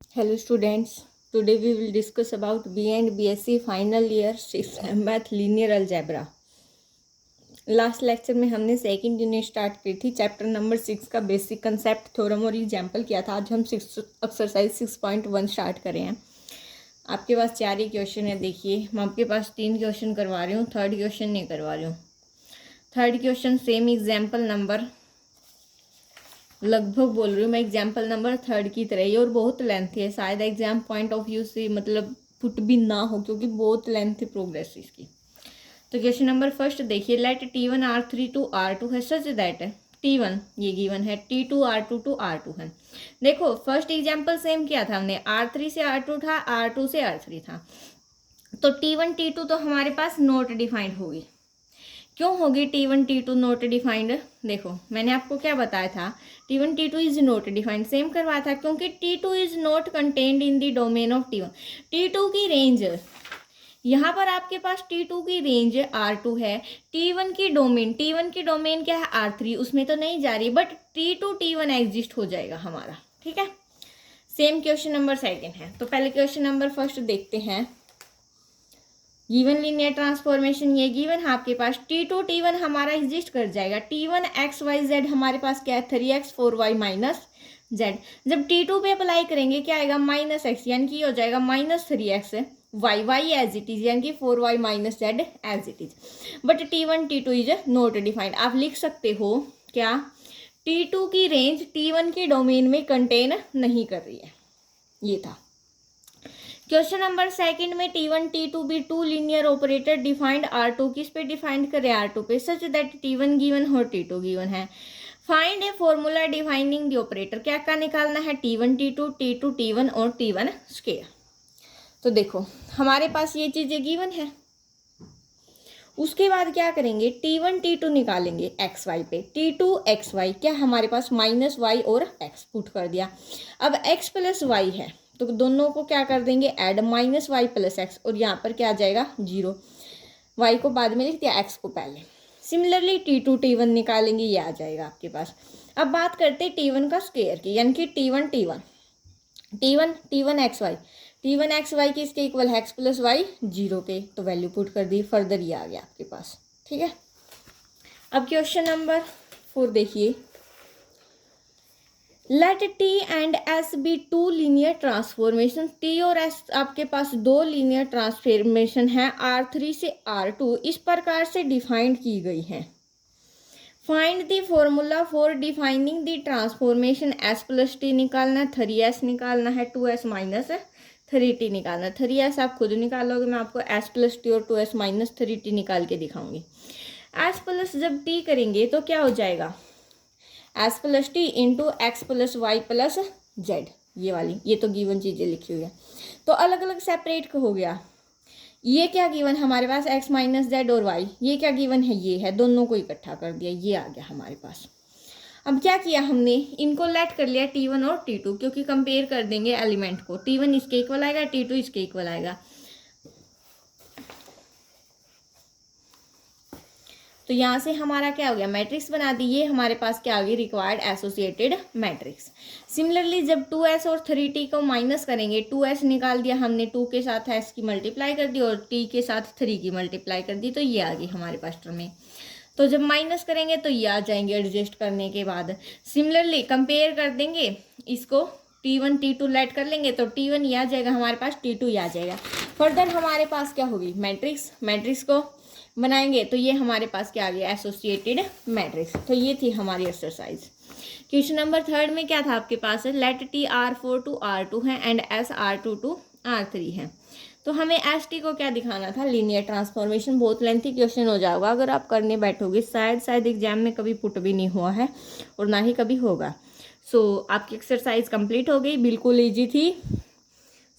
Hello students, today we will discuss about B and BSc final year 6 math linear algebra. Last lecture में हमने second unit start की थी, chapter number 6 का basic concept, theorem और example किया था। आज हम एक्सरसाइज 6.1 स्टार्ट करें हैं। आपके पास 4 ही क्वेश्चन है। देखिए, मैं आपके पास 3 क्वेश्चन करवा रही हूँ, थर्ड क्वेश्चन नहीं करवा रही हूँ। Third question same example number, लगभग बोल रही हूँ मैं एग्जाम्पल नंबर 3 की तरह ही, और बहुत लेंथी है। शायद एग्जाम पॉइंट ऑफ व्यू से मतलब पुट भी ना हो, क्योंकि बहुत लेंथी प्रोग्रेस इसकी। तो क्वेश्चन नंबर फर्स्ट देखिए, let T1 R3 to R2 है सच दैट T1 ये गिवन है, T2 R2 टू R2 है। देखो फर्स्ट एग्जाम्पल सेम किया था हमने, R3 से R2 था, R2 से R3 था। तो T1 T2 तो हमारे पास नॉट डिफाइंड होगी। क्यों होगी T1 T2 नॉट डिफाइंड? देखो मैंने आपको क्या बताया था, T1 T2 is not defined, same करवाया था, क्योंकि T2 is not contained in the domain of T1। T2 की रेंज, यहाँ पर आपके पास T2 की रेंज R2 है, T1 की डोमेन क्या है R3, उसमें तो नहीं जा रही, बट T2 T1 एग्जिस्ट हो जाएगा हमारा। ठीक है, सेम क्वेश्चन नंबर सेकेंड है। तो पहले क्वेश्चन नंबर फर्स्ट देखते हैं। गिवन लीनियर ट्रांसफॉर्मेशन ये गिवन है आपके पास, T2 T1 हमारा एग्जिस्ट कर जाएगा। T1 x y z हमारे पास क्या है, 3x 4y माइनस z। जब T2 पे अप्लाई करेंगे क्या आएगा, माइनस एक्स, यानी कि हो जाएगा minus 3x y as it is, यानी कि 4y minus z as it is. But T1 T2 is not defined. आप लिख सकते हो क्या, T2 की रेंज T1 के डोमेन में कंटेन नहीं कर रही है। ये था क्वेश्चन नंबर सेकंड में। T1 T2 भी to linear operator defined R2 किस पे डिफाइंड करें, R2 पे, सच दैट T1 गिवन और T2 गिवन है। Find a formula defining the operator, क्या क्या निकालना है, T1 T2 T2 T1 और T1 स्क्वायर। तो देखो हमारे पास ये चीजें गिवन है, उसके बाद क्या करेंगे, T1 T2 निकालेंगे एक्स वाई पे, T2 एक्स वाई, क्या हमारे पास माइनस वाई और एक्स पुट कर दिया। अब x प्लस वाई है तो दोनों को क्या कर देंगे, add, minus Y plus X, और यहाँ पर क्या आ जाएगा 0। y को बाद में लिख दिया, x को पहले। सिमिलरली T2 T1 निकालेंगे, ये आ जाएगा आपके पास। अब बात करते हैं T1 का स्क्वायर की, यानी कि T1 X Y, T1 X Y किसके इक्वल है, x प्लस वाई 0 के, तो वैल्यू पुट कर दी, फर्दर ये आ गया आपके पास। ठीक है, अब क्वेश्चन नंबर 4 देखिए, let T and S be two linear transformation. T और S आपके पास दो लीनियर ट्रांसफॉर्मेशन है, R3 से R2 इस प्रकार से डिफाइंड की गई है। Find the formula for defining the transformation, S plus T निकालना है, 3S निकालना है, 2S माइनस 3T निकालना है। 3S आप खुद निकालोगे, मैं आपको S प्लस T और 2S माइनस 3T निकाल के दिखाऊंगी। S प्लस जब T करेंगे तो क्या हो जाएगा, S plus T into X plus Y plus Z, ये वाली, ये तो गिवन चीज़ें लिखी हुई है, तो अलग अलग सेपरेट हो गया। ये क्या गिवन हमारे पास, एक्स माइनस जेड और वाई, ये क्या गिवन है, ये है, दोनों को इकट्ठा कर दिया, ये आ गया हमारे पास। अब क्या किया हमने, इनको लेट कर लिया T1 और T2, क्योंकि कंपेयर कर देंगे एलिमेंट को, T1 इसके इक्वल आएगा, T2 इसके इक्वल आएगा। तो यहाँ से हमारा क्या हो गया, मैट्रिक्स बना दी, ये हमारे पास क्या आ गई, रिक्वायर्ड एसोसिएटेड मैट्रिक्स। सिमिलरली जब 2s और 3t को माइनस करेंगे, 2s निकाल दिया हमने, 2 के साथ s की मल्टीप्लाई कर दी और t के साथ 3 की मल्टीप्लाई कर दी, तो ये आ गई हमारे पास टर्म में। तो जब माइनस करेंगे तो ये आ जाएंगे एडजस्ट करने के बाद। सिमिलरली कंपेयर कर देंगे इसको, T1 T2 लेट कर लेंगे तो T1 ये आ जाएगा हमारे पास, T2 ये आ जाएगा। फर्दर हमारे पास क्या होगी, मैट्रिक्स को बनाएंगे, तो ये हमारे पास क्या आ गया, एसोसिएटेड मैट्रिक्स। तो ये थी हमारी एक्सरसाइज। क्वेश्चन नंबर 3 में क्या था आपके पास, late T R4 to R2 है and S R2 to R3 है। तो हमें ST को क्या दिखाना था, लीनियर ट्रांसफॉर्मेशन। बहुत लेंथी क्वेश्चन हो जाएगा अगर आप करने बैठोगे, शायद एग्जाम में कभी पुट भी नहीं हुआ है और ना ही कभी होगा। सो आपकी एक्सरसाइज कंप्लीट हो गई, बिल्कुल ईजी थी।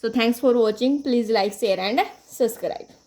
So thanks for watching, please like share and subscribe.